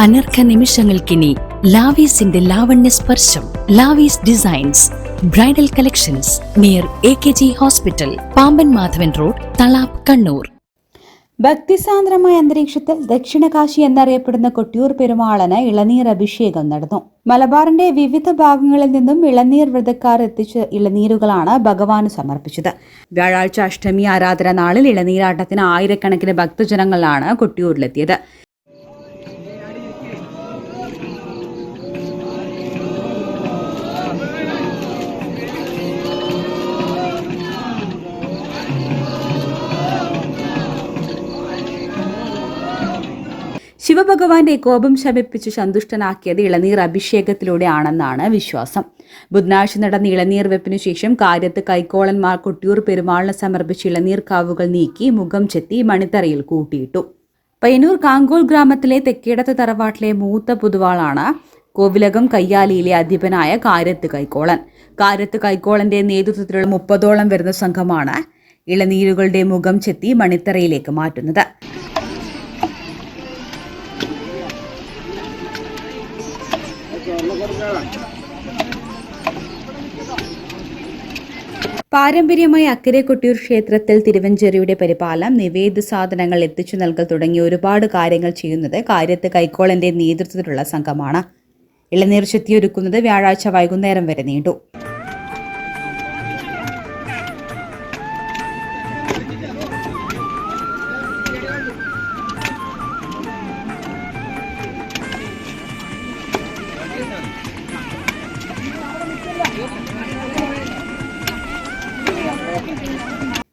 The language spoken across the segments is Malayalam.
അനർഘ നിമിഷങ്ങൾക്കിനി ലാവീസിന്റെ ലാവണ്യ സ്പർശം. Lavees designs bridal collections near AKG hospital, Pamban Madhavan road, Thalap, Kannur. ഭക്തിസാന്ദ്രമായ അന്തരീക്ഷത്തിൽ ദക്ഷിണകാശി എന്നറിയപ്പെടുന്ന കൊട്ടിയൂർ പെരുമാളിന് ഇളനീർ അഭിഷേകം നടന്നു. മലബാറിന്റെ വിവിധ ഭാഗങ്ങളിൽ നിന്നും ഇളനീർ വ്രതക്കാർ എത്തിച്ച ഇളനീരുകളാണ് ഭഗവാന് സമർപ്പിച്ചത്. വ്യാഴാഴ്ച അഷ്ടമി ആരാധന നാളിൽ ഇളനീരാട്ടത്തിന് ആയിരക്കണക്കിന് ഭക്തജനങ്ങളാണ് കൊട്ടിയൂരിലെത്തിയത്. ശിവഭഗവാന്റെ കോപം ശമിപ്പിച്ച് സന്തുഷ്ടനാക്കിയത് ഇളനീർ അഭിഷേകത്തിലൂടെയാണെന്നാണ് വിശ്വാസം. ബുധനാഴ്ച നടന്ന ഇളനീർ വെപ്പിനു ശേഷം കാര്യത്ത് കൈക്കോളന്മാർ കൊട്ടിയൂർ പെരുമാളിന് സമർപ്പിച്ച ഇളനീർ കാവുകൾ നീക്കി മുഖം ചെത്തി മണിത്തറയിൽ കൂട്ടിയിട്ടു. പയ്യന്നൂർ കാങ്കോൾ ഗ്രാമത്തിലെ തെക്കേടത്ത് തറവാട്ടിലെ മൂത്ത പുതുവാളാണ് കോവിലകം കയ്യാലിയിലെ അധിപനായ കാര്യത്ത് കൈക്കോളൻ. കാര്യത്ത് കൈക്കോളന്റെ നേതൃത്വത്തിലുള്ള 30ഓളം വരുന്ന സംഘമാണ് ഇളനീരുകളുടെ മുഖം ചെത്തി മണിത്തറയിലേക്ക് മാറ്റുന്നത്. പാരമ്പര്യമായി അക്കരെ കൊട്ടിയൂർ ക്ഷേത്രത്തിൽ തിരുവഞ്ചേരിയുടെ പരിപാലനം, നിവേദ്യ സാധനങ്ങൾ എത്തിച്ചു നൽകൽ തുടങ്ങിയ ഒരുപാട് കാര്യങ്ങൾ ചെയ്യുന്നത് കാര്യത്ത് കൈക്കോളന്റെ നേതൃത്വത്തിലുള്ള സംഘമാണ്. ഇളനീർ ചെത്തിയൊരുക്കുന്നത് വ്യാഴാഴ്ച വൈകുന്നേരം വരെ നീണ്ടു.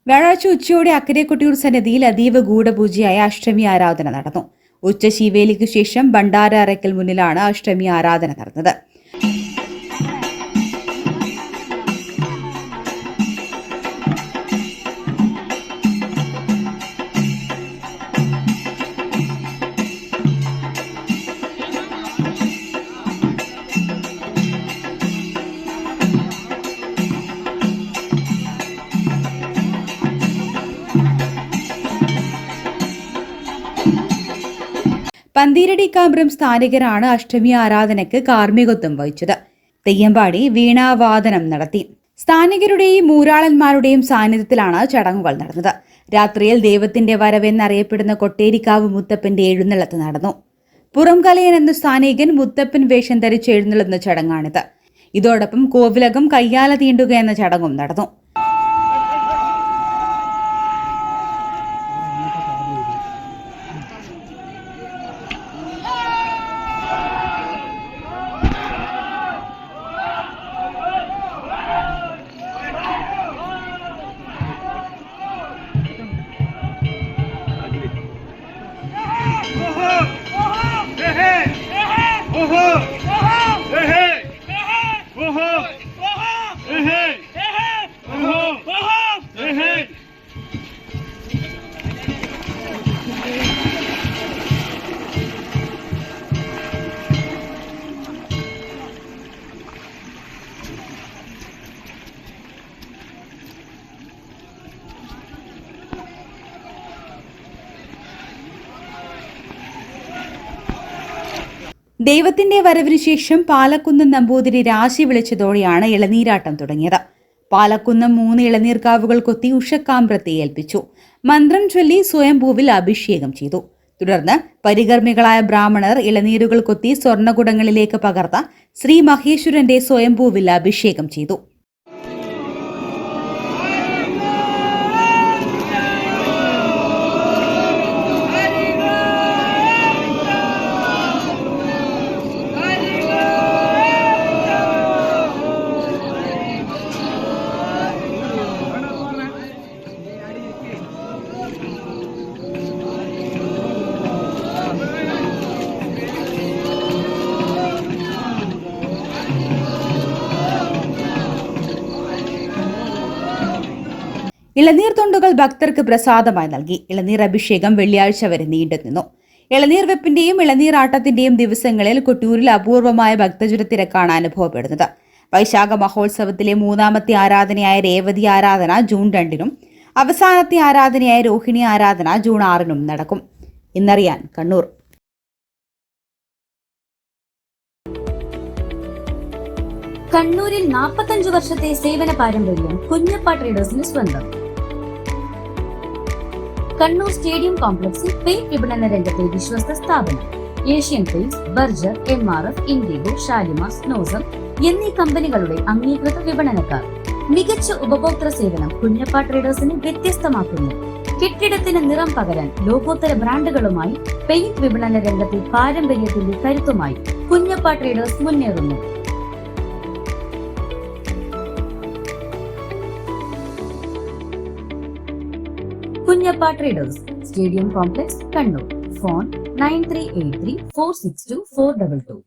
വ്യാഴാഴ്ച ഉച്ചയോടെ അക്കരെ കൊട്ടിയൂർ സന്നിധിയിൽ അതീവ ഗൂഢപൂജയായ അഷ്ടമി ആരാധന നടന്നു. ഉച്ച ശീവേലിക്കു ശേഷം ഭണ്ഡാര അറയ്ക്കൽ മുന്നിലാണ് അഷ്ടമി ആരാധന നടന്നത്. പന്തീരടി കാമ്പ്രം സ്ഥാനികരാണ് അഷ്ടമി ആരാധനയ്ക്ക് കാർമ്മികത്വം വഹിച്ചത്. തെയ്യമ്പാടി വീണാവാദനം നടത്തി. സ്ഥാനികരുടെയും മൂരാളന്മാരുടെയും സാന്നിധ്യത്തിലാണ് ചടങ്ങുകൾ നടന്നത്. രാത്രിയിൽ ദൈവത്തിന്റെ വരവെന്നറിയപ്പെടുന്ന കൊട്ടേരിക്കാവ് മുത്തപ്പന്റെ എഴുന്നള്ളത്ത് നടന്നു. പുറംകലയൻ എന്ന സ്ഥാനികൻ മുത്തപ്പൻ വേഷം ധരിച്ച് എഴുന്നള്ളുന്ന ചടങ്ങാണിത്. ഇതോടൊപ്പം കോവിലകം കയ്യാല തീണ്ടുക എന്ന ചടങ്ങും നടന്നു. ദൈവത്തിന്റെ വരവിനു ശേഷം പാലക്കുന്നം നമ്പൂതിരി രാശി വിളിച്ചതോടെയാണ് ഇളനീരാട്ടം തുടങ്ങിയത്. പാലക്കുന്നം 3 ഇളനീർക്കാവുകൾ കൊത്തി ഉഷക്കാമ്പ്രത്തെ ഏൽപ്പിച്ചു. മന്ത്രം ചൊല്ലി സ്വയംഭൂവിൽ അഭിഷേകം ചെയ്തു. തുടർന്ന് പരികർമ്മികളായ ബ്രാഹ്മണർ ഇളനീരുകൾ കൊത്തി സ്വർണ്ണകുടങ്ങളിലേക്ക് പകർത്ത ശ്രീ മഹേശ്വരന്റെ സ്വയംഭൂവിൽ അഭിഷേകം ചെയ്തു. ഇളനീർ തൊണ്ടുകൾ ഭക്തർക്ക് പ്രസാദമായി നൽകി. ഇളനീർ അഭിഷേകം വെള്ളിയാഴ്ച വരെ നീണ്ടുനിന്നു. ഇളനീർ വെപ്പിന്റെയും ഇളനീരാട്ടത്തിന്റെയും ദിവസങ്ങളിൽ കൊട്ടിയൂരിൽ അപൂർവമായ ഭക്തജന തിരക്കാണ് അനുഭവപ്പെടുന്നത്. വൈശാഖ മഹോത്സവത്തിലെ 3ാമത്തെ ആരാധനയായ രേവതി ആരാധന ജൂൺ 2-നും അവസാനത്തെ ആരാധനയായ രോഹിണി ആരാധന ജൂൺ 6-നും നടക്കും. ഇന്നറിയാൻ കണ്ണൂർ. കണ്ണൂരിൽ 45 വർഷത്തെ സേവന പാരമ്പര്യം കുഞ്ഞപ്പ ട്രേഡേഴ്സിന് സ്വന്തം. കണ്ണൂർ സ്റ്റേഡിയം കോംപ്ലക്സിൽ പെയിന്റ് വിപണന രംഗത്തെ വിശ്വസ്ത സ്ഥാപനം. Asian paints, Berger, MRF, IndiGo, Shalimar, സ്നോസം എന്നീ കമ്പനികളുടെ അംഗീകൃത വിപണനക്കാർ. മികച്ച ഉപഭോക്തൃ സേവനം കുഞ്ഞപ്പ ട്രേഡേഴ്സിനെ വ്യത്യസ്തമാക്കുന്നു. കെട്ടിടത്തിന് നിറം പകരാൻ ലോകോത്തര ബ്രാൻഡുകളുമായി പെയിന്റ് വിപണന രംഗത്തെ പാരമ്പര്യത്തിന്റെ കരുത്തുമായി കുഞ്ഞപ്പ ട്രേഡേഴ്സ് മുന്നേറുന്നു. Kunjappa traders, stadium complex, Kannur. Phone 9383 462 422.